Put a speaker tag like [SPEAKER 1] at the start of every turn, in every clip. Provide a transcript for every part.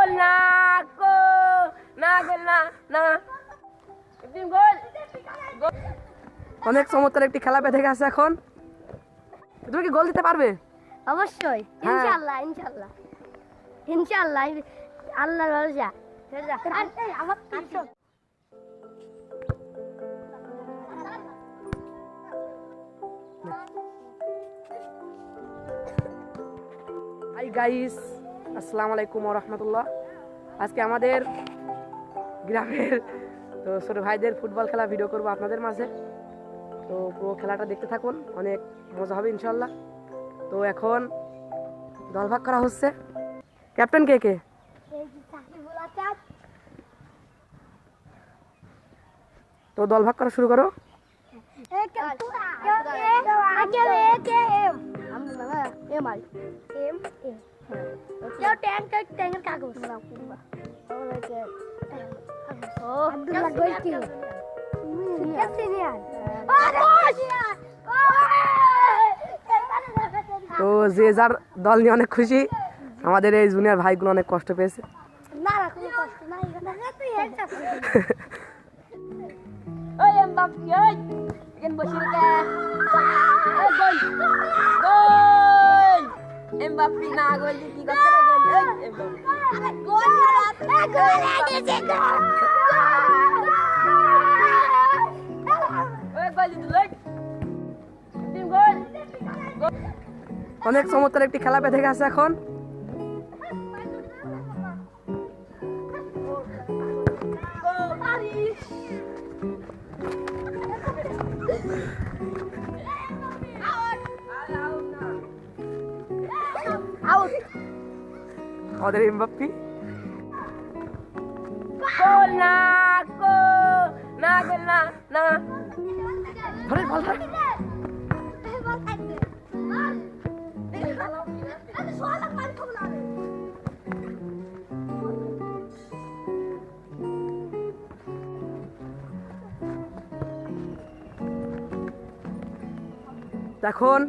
[SPEAKER 1] গোল না না গোল না না গোল। অনেক চমৎকার একটি খেলা বেঁধে গেছে এখন। তুমি কি গোল দিতে পারবে?
[SPEAKER 2] অবশ্যই, ইনশাআল্লাহ ইনশাআল্লাহ ইনশাআল্লাহ, আল্লাহর ভরসা। আমার
[SPEAKER 1] হাই গাইস, আসসালামু আলাইকুম ওয়া রাহমাতুল্লাহ। আজকে আমাদের গ্রামের তো ছোট ভাইদের ফুটবল খেলা ভিডিও করব আপনাদের মাঝে। তো পুরো খেলাটা দেখতে থাকুন, অনেক মজা হবে ইনশাআল্লাহ। তো এখন দল ভাগ করা হচ্ছে। ক্যাপ্টেন কে কে? তো দল ভাগ করা শুরু করো। তো যে যার দল নিয়ে অনেক খুশি। আমাদের এই জুনিয়র ভাইগুলো অনেক কষ্ট পেয়েছে।
[SPEAKER 3] এমবাপ্পে না গোল দিয়ে কি করতে রে গোল
[SPEAKER 1] অনেক চমৎকার একটি খেলা বেঁধে গেছে এখন। আমাদের এমবাপ্পে গোল না না গোল না না ধরে বল ধরে। এখন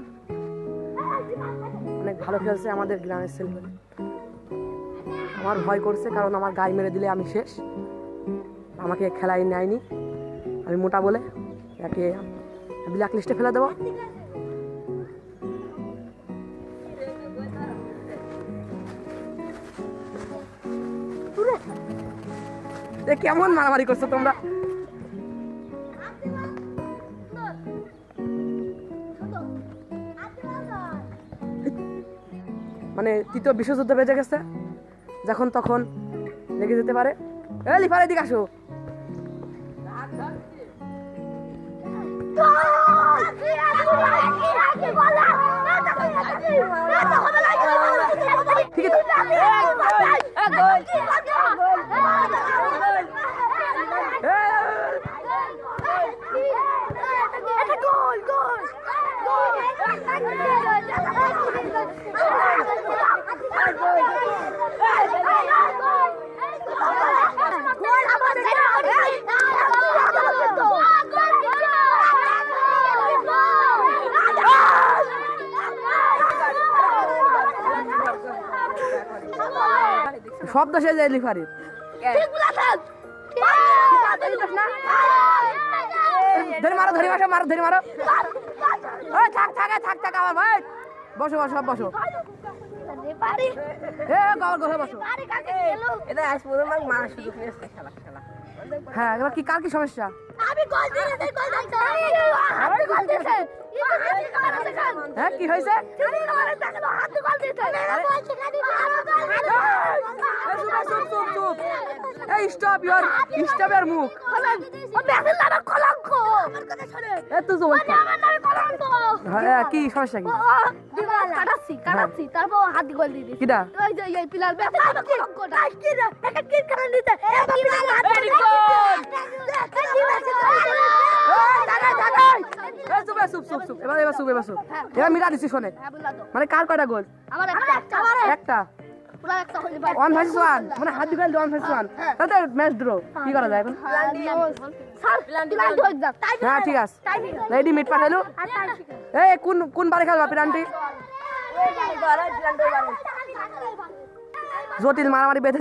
[SPEAKER 1] অনেক ভালো খেলছে আমাদের গ্রামের ছেলে। আমার ভয় করছে, কারণ আমার গায়ে মেরে দিলে আমি শেষ। আমাকে খেলায় নেয়নি, আমি মোটা বলে একে ব্ল্যাক লিস্টে ফেলে দেবো। কেমন মারামারি করছো তোমরা? মানে তৃতীয় বিশ্বযুদ্ধ বেজে গেছে, যখন তখন লেগে যেতে পারে। লিফার এদিকে আসো। ঠিক শব্দ সে যায় লিফারির। ধরে মারো, ধরে মারো, মারো, ধরে মারো। থাক থাক থাক থাক আমার ভাই। বসো বসো সব বসো। হ্যাঁ, এবার কি কার কি সমস্যা? হ্যাঁ, কি হয়েছে? স্টপ ইউর মুখ। কি সমস্যা? কি
[SPEAKER 2] কাটাচ্ছি তারপর হাত দিয়ে গোল দিয়ে দিছি।
[SPEAKER 1] কিডা?
[SPEAKER 2] ওই যে এই পিলার ব্যথা কলঙ্কটা একটা কিক করে দিতে
[SPEAKER 1] এবার মিলা দিছি শোনে। মানে কার কয়টা গোল?
[SPEAKER 2] আমার
[SPEAKER 1] একটা।
[SPEAKER 2] পুরো একটা হইছে
[SPEAKER 1] 1 vs 1, মানে হাত দিয়ে 1 vs 1। তাহলে ম্যাচ ড্র। কি করা যায় এখন?
[SPEAKER 2] স্যার প্ল্যান হয়ে যাক।
[SPEAKER 1] হ্যাঁ ঠিক আছে, রেডি মিট পাঠাইলো। এই কোন বারে খেলবা পেনাল্টি? জটিল মারামারি বেঁধে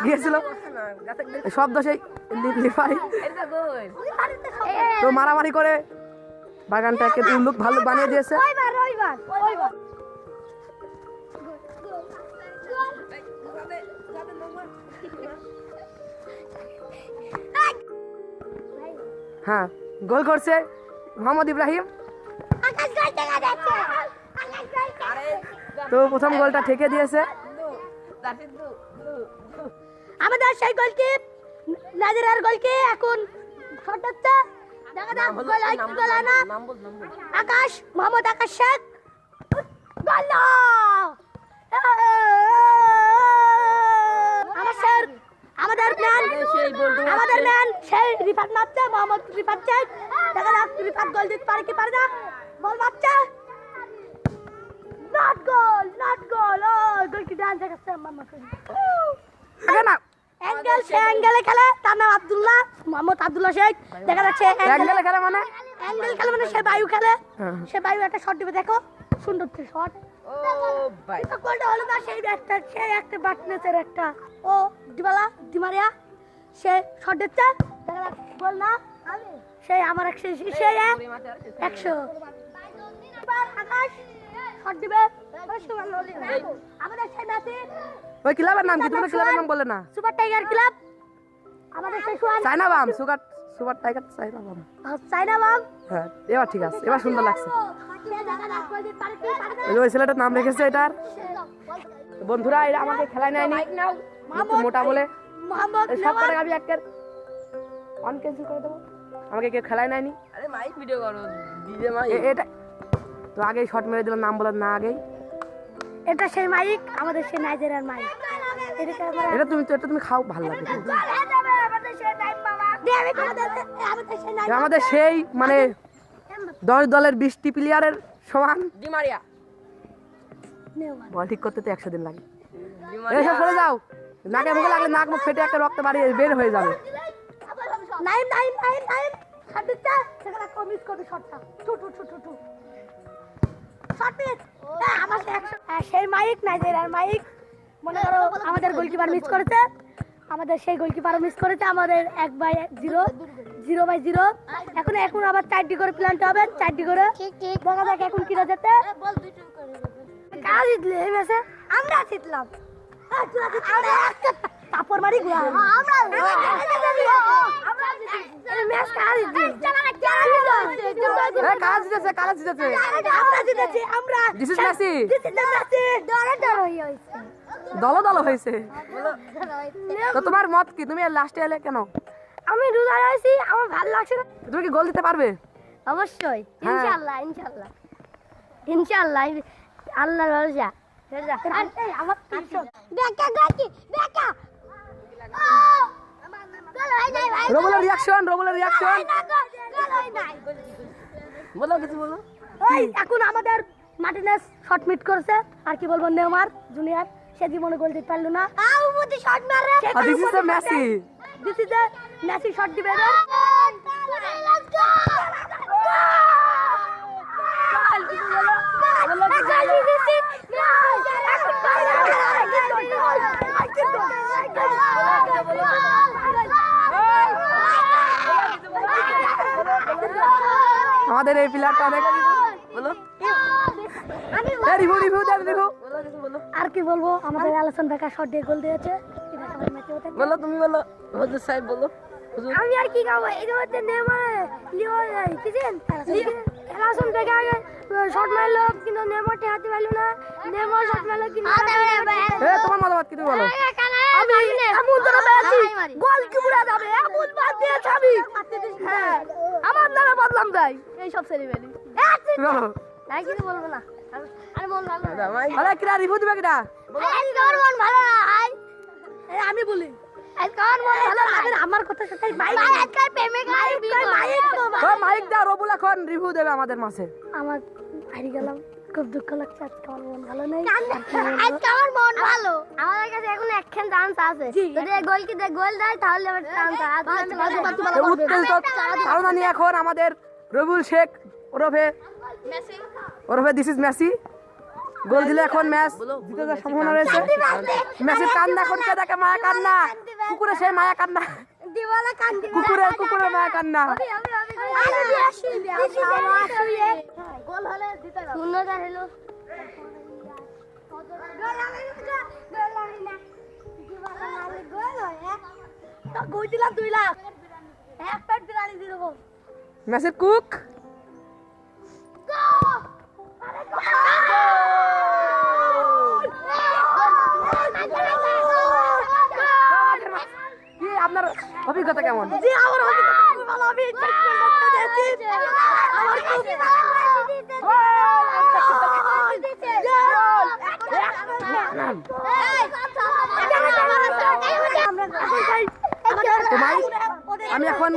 [SPEAKER 1] গিয়েছিল, সব দোষেই লিফারি। তো মারামারি করে বাগানটাকে উল্লুক ভালো বানিয়ে দিয়েছে। হ্যাঁ, গোল করছে মোহাম্মদ ইব্রাহিম। তো প্রথম গোলটা ঠেকে দিয়েছে
[SPEAKER 2] আমাদের সেই গোলকিপ নাজিরার গোলকি এখন শট হচ্ছে, দেখা যাক গোল হয় কি গোল হয় না। আকাশ, মোহাম্মদ আকাশ শেখ, গোল না! আমাদের ম্যান সেই রিফাত মারছে, মোহাম্মদ রিফাত শেখ। দেখা যাক রিফাত গোল দিতে পারে কি পারে না। বল মারছে, নট গোল। ও গোলকি ডান দেখাচ্ছে মামা করে
[SPEAKER 1] না
[SPEAKER 2] অ্যাঙ্গেল, সে অ্যাঙ্গেলে খেলে, তার নাম আব্দুল্লাহ, মোহাম্মদ আব্দুল্লাহ শেখ। দেখা যাচ্ছে
[SPEAKER 1] অ্যাঙ্গেলে খেলে মানে
[SPEAKER 2] অ্যাঙ্গেল খেলে মানে সে বায়ু খেলে, সে বায়ু একটা শট দিবে, দেখো সুন্দর শট।
[SPEAKER 3] ও ভাই
[SPEAKER 2] তো গোলটা হলো না, সেই একটা বাটনেসের একটা ও ডিমারিয়া সে শট দিচ্ছে, দেখা যাক গোল না। সেই আমার 100 সেই 100 আকাশ শট দিবে। আমাদের সেই ম্যাচে
[SPEAKER 1] ওই ক্লাবের নাম কি? তুমি ক্লাবের নাম বলে না।
[SPEAKER 2] সুপার টাইগার ক্লাব, আমাদের সেই
[SPEAKER 1] চায়না বাম, সুপার টাইগার
[SPEAKER 2] চায়না বাম।
[SPEAKER 1] হ্যাঁ, এবার ঠিক আছে, এবার সুন্দর লাগছে। ওই ছেলেটার নাম রেখেছে এটার। বন্ধুরা, এরা আমাকে খেলায় নেয়নি, একটু মোটা বলে
[SPEAKER 2] মোহাম্মদ
[SPEAKER 1] সব করে আমি একটা অন ক্যান্সেল করে দেবো। আমাকে কেউ খেলায় নেয়নি।
[SPEAKER 3] আরে মাইক ভিডিও করো ডিজে মাইক।
[SPEAKER 1] এটা তো আগেই শর্ট মেরে দিলাম, নাম বলার না আগেই।
[SPEAKER 2] এটা সেই মাইক, আমাদের সেই নাইজেরিয়ার মাইক।
[SPEAKER 1] এটা তুমি খাও, ভালো লাগে। আমাদের সেই মানে 10 দলের 20টি প্লেয়ারের সমান।
[SPEAKER 3] ডিমারিয়া
[SPEAKER 1] বল ঠিক করতে তো 100 দিন লাগে। এসব সরে যাও, নাকে মুখে লাগলে নাক মুখ ফেটে একটা রক্ত বাড়িয়ে বের হয়ে যাবে।
[SPEAKER 2] নাইম খাদিজা সেখানে কমিস করে শটটা টু শট মিস। আমার সেই মাইক নাইজেরিয়ার মাইক, মনে করো আমাদের গোলকিপার মিস করেছে, আমাদের সেই গোলকিপারও মিস করেছে। আমাদের 0/0 এখন আবার 4টি করে প্ল্যান্ট হবে, 4টি করে। দেখা যাক এখন কিরা যেতে। কারা জিতলে এই ম্যাচে? আমরা জিতলাম। তারপর মারি গুলা আমরা ম্যাচ কারা জিতছে?
[SPEAKER 1] কারা জিতেছে?
[SPEAKER 2] আমরা জিতেছি, আমরা।
[SPEAKER 1] This is Messi.
[SPEAKER 2] হয়েছে
[SPEAKER 1] দল হয়েছে। তো তোমার মত কি? তুমি লাস্টে এলে কেন?
[SPEAKER 2] আমি রোজা রয়েছি, আমার ভালো লাগছে না।
[SPEAKER 1] তুমি কি গোল দিতে পারবে?
[SPEAKER 2] অবশ্যই,
[SPEAKER 1] হ্যাঁ।
[SPEAKER 2] ইনশাআল্লাহ আল্লাহর ভরসা। আমার বেকা গাকি বেকা
[SPEAKER 1] রবুলের রিয়াকশন
[SPEAKER 3] বলো কিছু বলো।
[SPEAKER 2] ওই এখন আমাদের মার্টিনেস শট মিট করেছে, আর কি বলবো, নেইমার জুনিয়র সে জীবনে গোল দিতে পারলো না। উপরে শট মারে,
[SPEAKER 1] this is Messi.
[SPEAKER 2] Messi shot দিবে এবার।
[SPEAKER 1] আমাদের এই প্লেয়ারটা অনেক
[SPEAKER 3] বলো
[SPEAKER 1] রিভিউ দেখো।
[SPEAKER 2] আর কি বলবো, আমাদের আলোচন বেকা শট দিয়ে গোল দিয়েছে।
[SPEAKER 3] বলো তুমি বলো, হুজুর সাহেব বলো।
[SPEAKER 2] আমি আর কি গাবো, এই যে নেইমার কিছেন আলোচন বেকা আগে শট মারলো, কিন্তু নেইমারটি হাতে পারলো না। নেইমার শট মারলো কিন্তু
[SPEAKER 1] তোমার মতামত কি? তুমি বলো।
[SPEAKER 2] আমি এমন ধরে পেয়েছি গোল কি উড়ে যাবে, এমন বাদ দিয়েছে আমি। হ্যাঁ, আমার নামে বদলাম দেয় এই সব সেলিব্রিটি।
[SPEAKER 1] তুমি বলো।
[SPEAKER 2] তাই কিছু বলবো না, আর মন ভালো না।
[SPEAKER 1] আরে কিরা রিভিউ দিবে কিরা?
[SPEAKER 2] তোর মন ভালো না ভাই, আমি বলি তোর মন ভালো না। আমার কথা সাথে মাইক আজকাল প্রেমে গায় মাইক তো
[SPEAKER 1] মাইক দাও, রবুল এখন রিভিউ দেবে আমাদের মাঝে।
[SPEAKER 2] আমার হারিয়ে গেলাম, খুব দুঃখ লাগছে। আজকে আমার মন ভালো নেই। আজকে আমার মন ভালো, আমাদের কাছে এখন একখান চান্স আছে। যদি গোল দেয় তাহলে আমার চান্স আছে।
[SPEAKER 1] উত্তেজিত ধারণা নিয়ে এখন আমাদের রবিউল শেখ ওরফে দিস ইজ মেসি গোল দিলে এখন ম্যাচ জিতে যাওয়ার সম্ভাবনা রয়েছে। মেসির কান্না এখন কে দেখে? মায়া কান্না, কুকুরে সেই মায়া কান্না,
[SPEAKER 2] দিবালা কান্দি
[SPEAKER 1] কুকুরের মায়া কান্না।
[SPEAKER 2] গোল হলে জিতে যাবে। শূন্যটা হলো গোল হবে না, গোল হবে না। দিবালা নালে গোল হয়। তো গোল দিলাম 2 লাখ। এক প্যাট বিরিয়ানি দিয়ে দেবো।
[SPEAKER 1] মেসির কুক কি আপনার অভিজ্ঞতা কেমন?
[SPEAKER 2] জি, আমার অভিজ্ঞতা খুবই ভালো। আমি চেষ্টা করতে দিয়েছি। আমার খুব
[SPEAKER 1] তো ভাই আমি এখন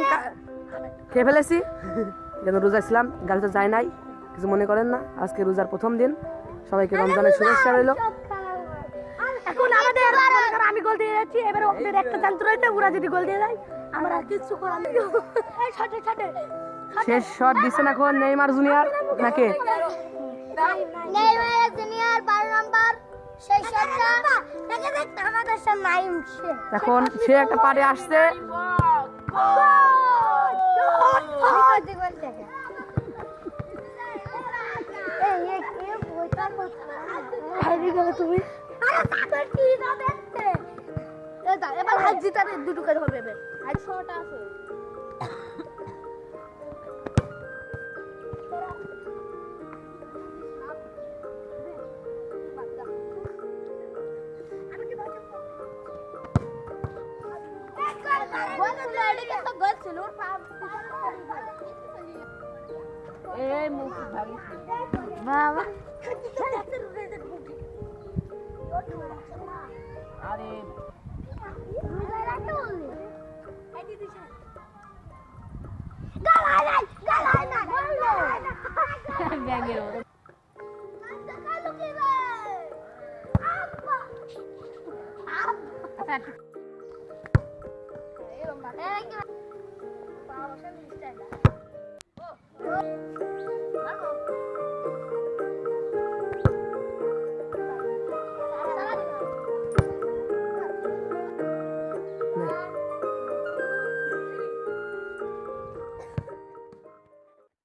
[SPEAKER 1] খেয়ে ফেলেছি, যেন রোজা ছিলাম, গাড়িতে যাই নাই, কিছু মনে করেন না। আজকে রোজার প্রথম দিন, সবাইকে রমজানের শুভেচ্ছা রইল।
[SPEAKER 2] এখন আমাদের আমি গোল দিয়ে যাচ্ছি, এবারে ওদের একটা চান্স রয়েছে, ওরা যদি গোল দিয়ে দেয় আমরা কিছু করার নেই। এই ছাটে ছাটে
[SPEAKER 1] শেষ শট দিচ্ছেন এখন নেইমার জুনিয়র নাকি?
[SPEAKER 2] নেইমার জুনিয়র 12 নাম্বার সেই শটটা দেখে দেখতে আমাদের সামনে নাইম সে
[SPEAKER 1] এখন সে একটা পারে আসছে,
[SPEAKER 2] তুমি এবার হাত জিতারে দুটো করে হবে এবার আজ 6টা আছে।
[SPEAKER 3] এই মুখ ভাগি
[SPEAKER 2] বাবা
[SPEAKER 3] আরে ব্যাঙের মতো
[SPEAKER 2] আচ্ছা